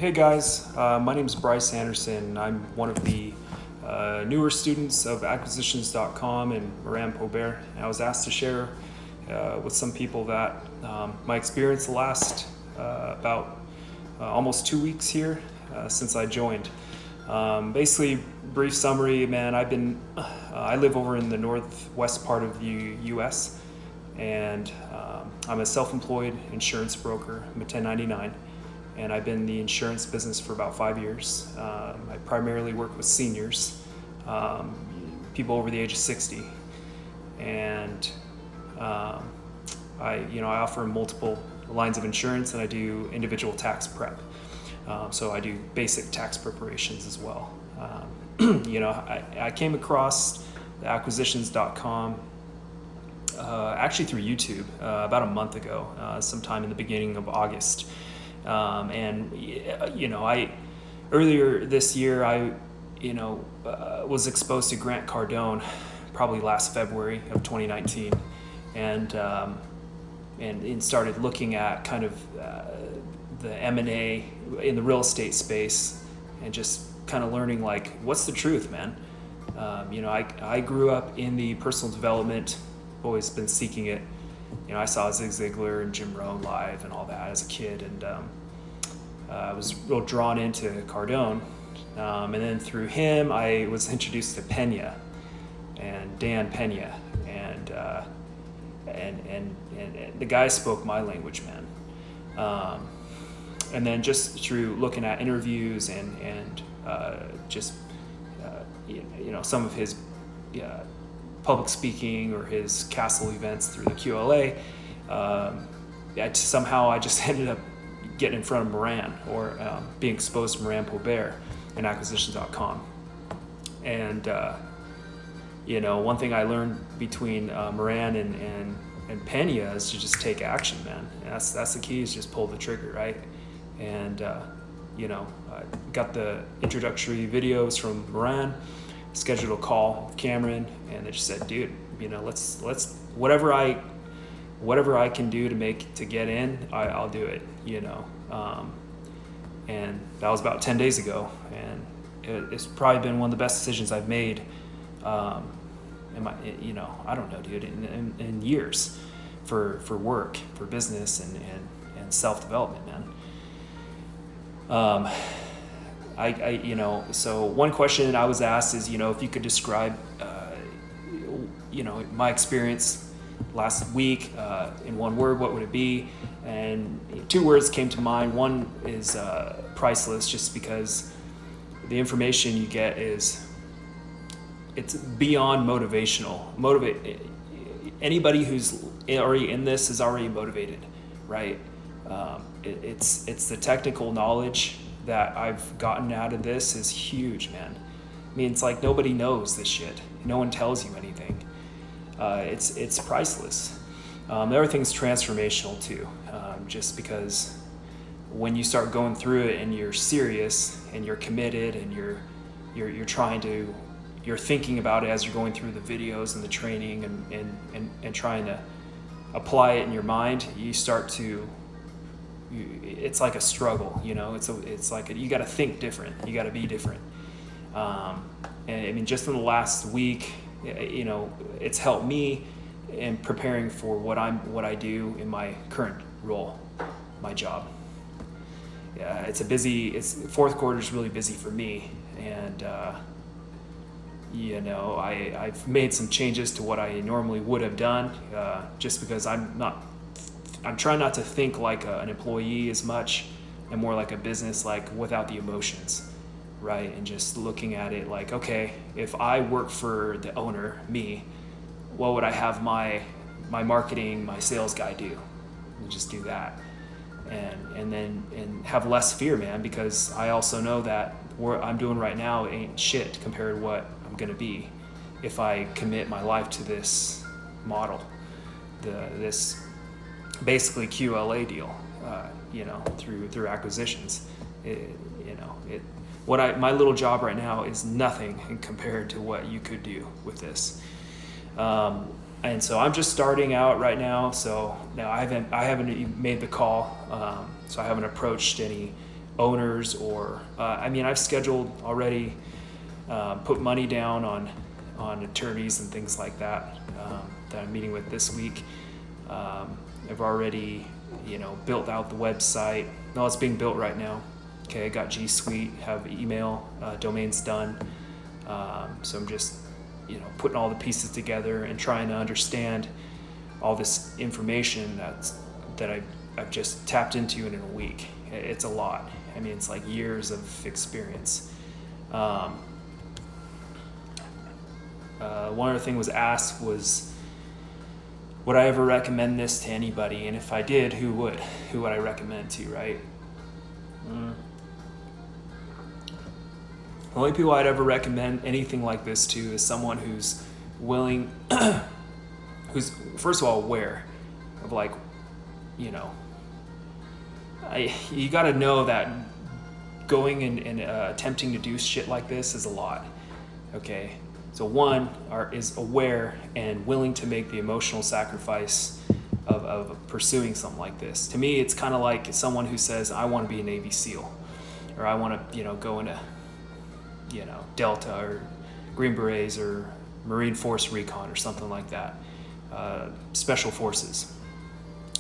Hey guys, my name is Bryce Anderson. I'm one of the newer students of Acquisitions.com and Moran, Pober. I was asked to share with some people that my experience the last about almost 2 weeks here since I joined. Basically, brief summary, man. I live over in the northwest part of the U.S. and I'm a self-employed insurance broker. I'm a 1099. And I've been in the insurance business for about 5 years. I primarily work with seniors, people over the age of 60, and I offer multiple lines of insurance, and I do individual tax prep. So I do basic tax preparations as well. I came across the Acquisitions.com actually through YouTube about a month ago, sometime in the beginning of August. Earlier this year, I was exposed to Grant Cardone, probably last February of 2019, and started looking at kind of the M&A in the real estate space, and just kind of learning like, what's the truth, man? I grew up in the personal development, always been seeking it. I saw Zig Ziglar and Jim Rohn live and all that as a kid, and I was real drawn into Cardone. And then through him, I was introduced to Pena and Dan Pena, and the guy spoke my language, man. And then just through looking at interviews and some of his public speaking or his castle events through the QLA, somehow I just ended up getting in front of Moran, or being exposed to Moran Pober and Acquisitions.com. And one thing I learned between Moran and Pena is to just take action, man. And that's the key, is just pull the trigger, right? And I got the introductory videos from Moran, scheduled a call with Cameron, and they just said, dude, let's whatever I can do to get in, I'll do it, and that was about 10 days ago, and it's probably been one of the best decisions I've made, I don't know, dude, in years, for work, for business, and self-development, man. So one question I was asked is, if you could describe, my experience last week in one word, what would it be? And 2 words came to mind. One is priceless, just because the information you get it's beyond motivational. Anybody who's already in this is already motivated, right? It's the technical knowledge that I've gotten out of this is huge, man. I mean, it's like nobody knows this shit. No one tells you anything. It's priceless. The other thing's transformational too, just because when you start going through it and you're serious and you're committed and you're thinking about it as you're going through the videos and the training and trying to apply it in your mind, you start to. It's like a struggle, it's like you got to think different, you got to be different. And I mean, just in the last week, it's helped me in preparing for what I do in my current role, my job. Yeah, fourth quarter is really busy for me, and I've made some changes to what I normally would have done, just because I'm trying not to think like an employee as much, and more like a business, like without the emotions, right? And just looking at it like, okay, if I work for the owner, me, what would I have my marketing, my sales guy do? And just do that, and have less fear, man, because I also know that what I'm doing right now ain't shit compared to what I'm gonna be if I commit my life to this model, this basically QLA deal, through acquisitions. My little job right now is nothing compared to what you could do with this. And so I'm just starting out right now. So now I haven't even made the call. So I haven't approached any owners or, I've scheduled already, put money down on attorneys and things like that that I'm meeting with this week. I've already, built out the website. No, it's being built right now. Okay, I got G Suite, have email, domains done. So I'm just, putting all the pieces together and trying to understand all this information that I've just tapped into in a week. It's a lot. It's like years of experience. One other thing was asked was, would I ever recommend this to anybody? And if I did, who would? Who would I recommend to, right? The only people I'd ever recommend anything like this to is someone who's willing, who's first of all aware of you got to know that going and attempting to do shit like this is a lot. Okay, so one is aware and willing to make the emotional sacrifice of pursuing something like this. To me, it's kind of like someone who says, I want to be a Navy SEAL, or I want to go into Delta or Green Berets or Marine Force Recon or something like that, Special Forces.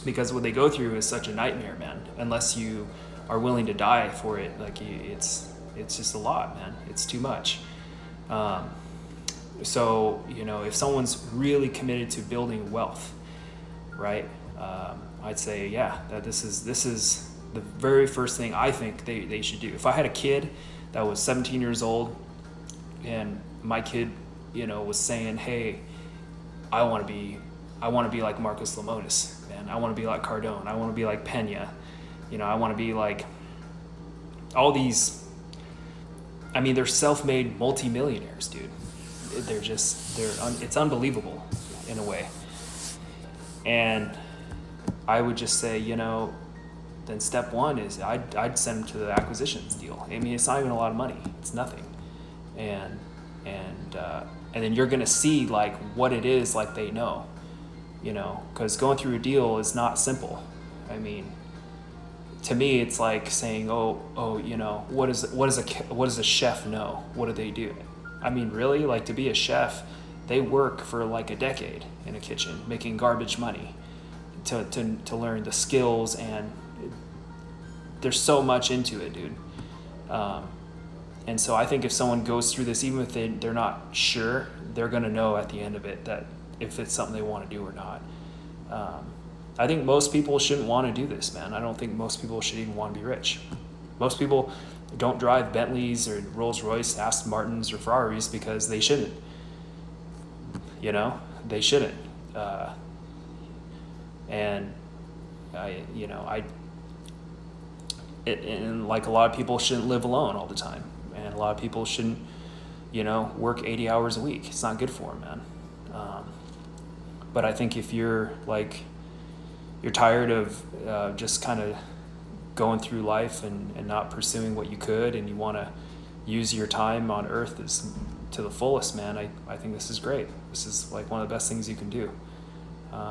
Because what they go through is such a nightmare, man. Unless you are willing to die for it, it's just a lot, man. It's too much. So if someone's really committed to building wealth, right? I'd say, that this is the very first thing I think they should do. If I had a kid that was 17 years old, and my kid, was saying, "Hey, I want to be like Marcus Lemonis, man. I want to be like Cardone. I want to be like Pena. I want to be like all these." They're self-made multimillionaires, dude. It's unbelievable in a way. And I would just say, then step one is I'd send them to the acquisitions deal. It's not even a lot of money. It's nothing. And then you're gonna see what it is they know, because going through a deal is not simple. To me, it's like saying, what does a chef know? What do they do? Really, to be a chef, they work for a decade in a kitchen, making garbage money to learn the skills, and there's so much into it, dude. And so I think if someone goes through this, even if they're not sure, they're going to know at the end of it that if it's something they want to do or not. I think most people shouldn't want to do this, man. I don't think most people should even want to be rich. Most people don't drive Bentleys or Rolls Royce, Aston Martins or Ferraris because they shouldn't. They shouldn't. And a lot of people shouldn't live alone all the time. And a lot of people shouldn't, work 80 hours a week. It's not good for them, man. But I think if you're tired of just kind of going through life and not pursuing what you could, and you want to use your time on earth to the fullest, man, I think this is great. This is one of the best things you can do.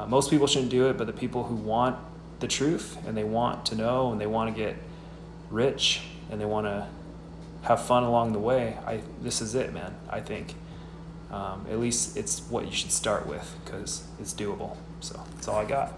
Most people shouldn't do it, but the people who want the truth and they want to know and they want to get rich and they want to have fun along the way, this is it, man. I think at least it's what you should start with, because it's doable. So that's all I got.